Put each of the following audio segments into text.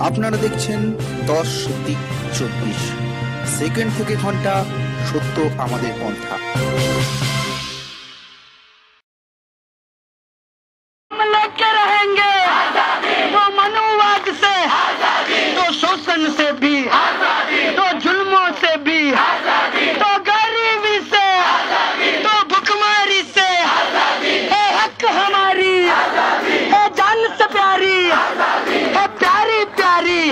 আপনারা দেখছেন 10 দিক 24 সেকেন্ড থেকে ঘন্টা, সত্য আমাদের পন্থা। तो मनुवाद से, तो शोषण से भी, तो जुल्मों से भी, तो गरीबी से, तो भुखमरी से, है हक हमारी, है जान से प्यारी, है प्यारी प्यारी,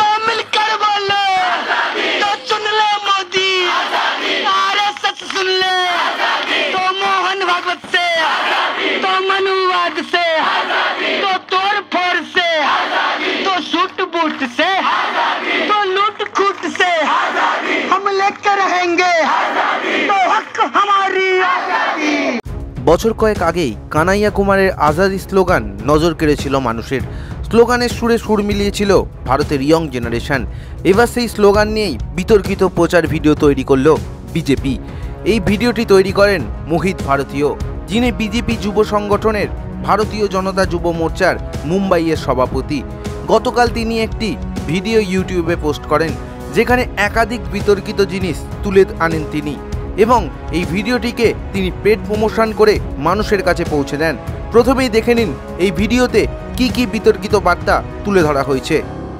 तो मिलकर बोलो, तो सुन ले मोदी, RSS सुन ले, तो मोहन भागवत से, तो मनुवाद से, तो तोड़ फोड़ से, तो सूट बूट से, तो लूट खूट से, हम लेकर रहेंगे तो हक हमारी। বছর কয়েক আগেই কানাইয়া কুমারের আজাদি স্লোগান নজর কেড়েছিল মানুষের। স্লোগানের সুরে সুর মিলিয়েছিল ভারতের ইয়ং জেনারেশন। এবার সেই স্লোগান নিয়েই বিতর্কিত প্রচার ভিডিও তৈরি করল বিজেপি। এই ভিডিওটি তৈরি করেন মোহিত ভারতীয়, যিনি বিজেপি যুব সংগঠনের ভারতীয় জনতা যুব মোর্চার মুম্বাইয়ের সভাপতি। গতকাল তিনি একটি ভিডিও ইউটিউবে পোস্ট করেন, যেখানে একাধিক বিতর্কিত জিনিস তুলে আনেন তিনি, এবং এই ভিডিওটিকে তিনি পেড প্রমোশন করে মানুষের কাছে পৌঁছে দেন। প্রথমেই দেখে নিন এই ভিডিওতে কি কি বিতর্কিত বার্তা তুলে ধরা হয়েছে।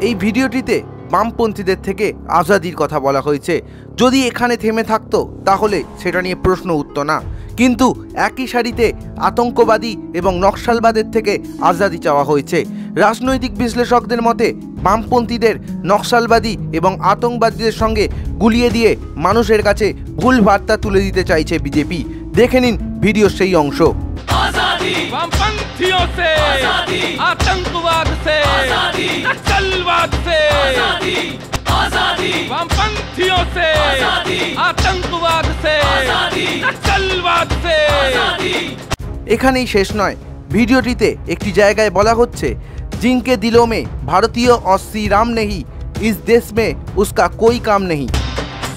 এই ভিডিওটিতে বামপন্থীদের থেকে আজাদির কথা বলা হয়েছে। যদি এখানে থেমে থাকতো তাহলে সেটা নিয়ে প্রশ্ন উঠত না, কিন্তু একই সারিতে আতঙ্কবাদী এবং নকশালবাদের থেকে আজাদি চাওয়া হয়েছে। রাজনৈতিক বিশ্লেষকদের মতে বামপন্থীদের নকশালবাদী এবং আতঙ্কবাদীদের সঙ্গে গুলিয়ে দিয়ে মানুষের কাছে ভুল বার্তা তুলে দিতে চাইছে বিজেপি। দেখে নিন ভিডিওর সেই অংশ। वामपंथियों से, आतंकवाद से, नक्सलवाद से, वामपंथियों से, आतंकवाद से, नक्सलवाद से। এখানেই শেষ নয়, ভিডিওটিতে একটি জায়গায় বলা হচ্ছে, जिनके दिलों में भारतीय और श्री राम नहीं, इस देश में उसका कोई काम नहीं।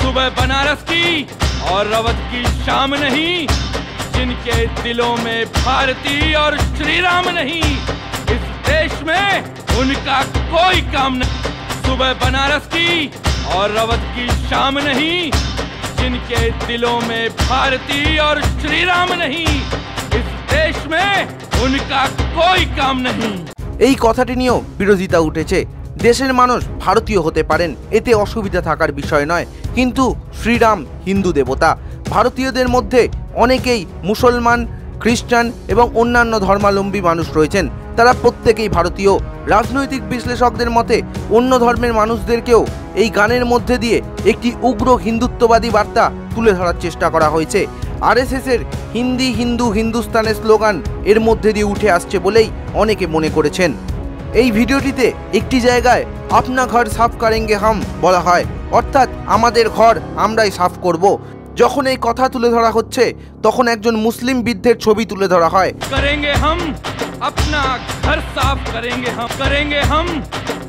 सुबह बनारस की और अवध की शाम नहीं, जिनके दिलों में भारती और श्री राम नहीं, इस देश में उनका कोई काम नहीं। सुबह बनारस की और अवध की शाम नहीं, जिनके दिलों में भारती और श्री राम नहीं, इस देश में उनका कोई काम नहीं। এই কথাটি নিয়েও বিরোধিতা উঠেছে। দেশের মানুষ ভারতীয় হতে পারেন, এতে অসুবিধা থাকার বিষয় নয়, কিন্তু শ্রীরাম হিন্দু দেবতা। ভারতীয়দের মধ্যে অনেকেই মুসলমান, খ্রিস্টান এবং অন্যান্য ধর্মাবলম্বী মানুষ রয়েছেন, তারা প্রত্যেকেই ভারতীয়। রাজনৈতিক বিশ্লেষকদের মতে অন্য ধর্মের মানুষদেরকেও এই গানের মধ্যে দিয়ে একটি উগ্র হিন্দুত্ববাদী বার্তা তুলে ধরার চেষ্টা করা হয়েছে। RSSের হিন্দি হিন্দু হিন্দুস্তানের স্লোগান এর মধ্যে দিয়ে উঠে আসছে বলেই অনেকে মনে করেছেন। এই ভিডিওটিতে একটি জায়গায় আপনা ঘর সাফ করেঙ্গে হাম বলা হয়, অর্থাৎ আমাদের ঘর আমরাই সাফ করব। যখন এই কথা তুলে ধরা হচ্ছে তখন একজন মুসলিম বৃদ্ধের ছবি তুলে ধরা হয়। करेंगे हम अपना घर साफ, करेंगे हम, करेंगे हम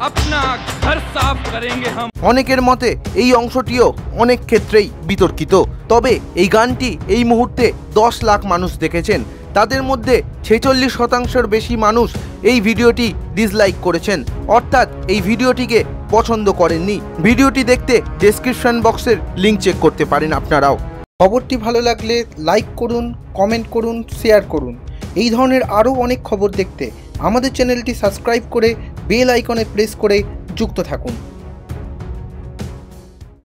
अपना घर साफ, करेंगे हम। অনেকের মতে এই অংশটিও অনেক ক্ষেত্রেই বিতর্কিত। তবে এই গানটি এই মুহূর্তে 10 লাখ মানুষ দেখেছেন। তাদের মধ্যে 46% বেশি মানুষ এই ভিডিওটি ডিসলাইক করেছেন, অর্থাৎ এই ভিডিওটিকে পছন্দ করেননি। ভিডিওটি দেখতে ডেসক্রিপশন বক্সের লিঙ্ক চেক করতে পারেন আপনারাও। খবরটি ভালো লাগলে লাইক করুন, কমেন্ট করুন, শেয়ার করুন। এই ধরনের আরও অনেক খবর দেখতে আমাদের চ্যানেলটি সাবস্ক্রাইব করে বেল আইকনে প্রেস করে যুক্ত থাকুন।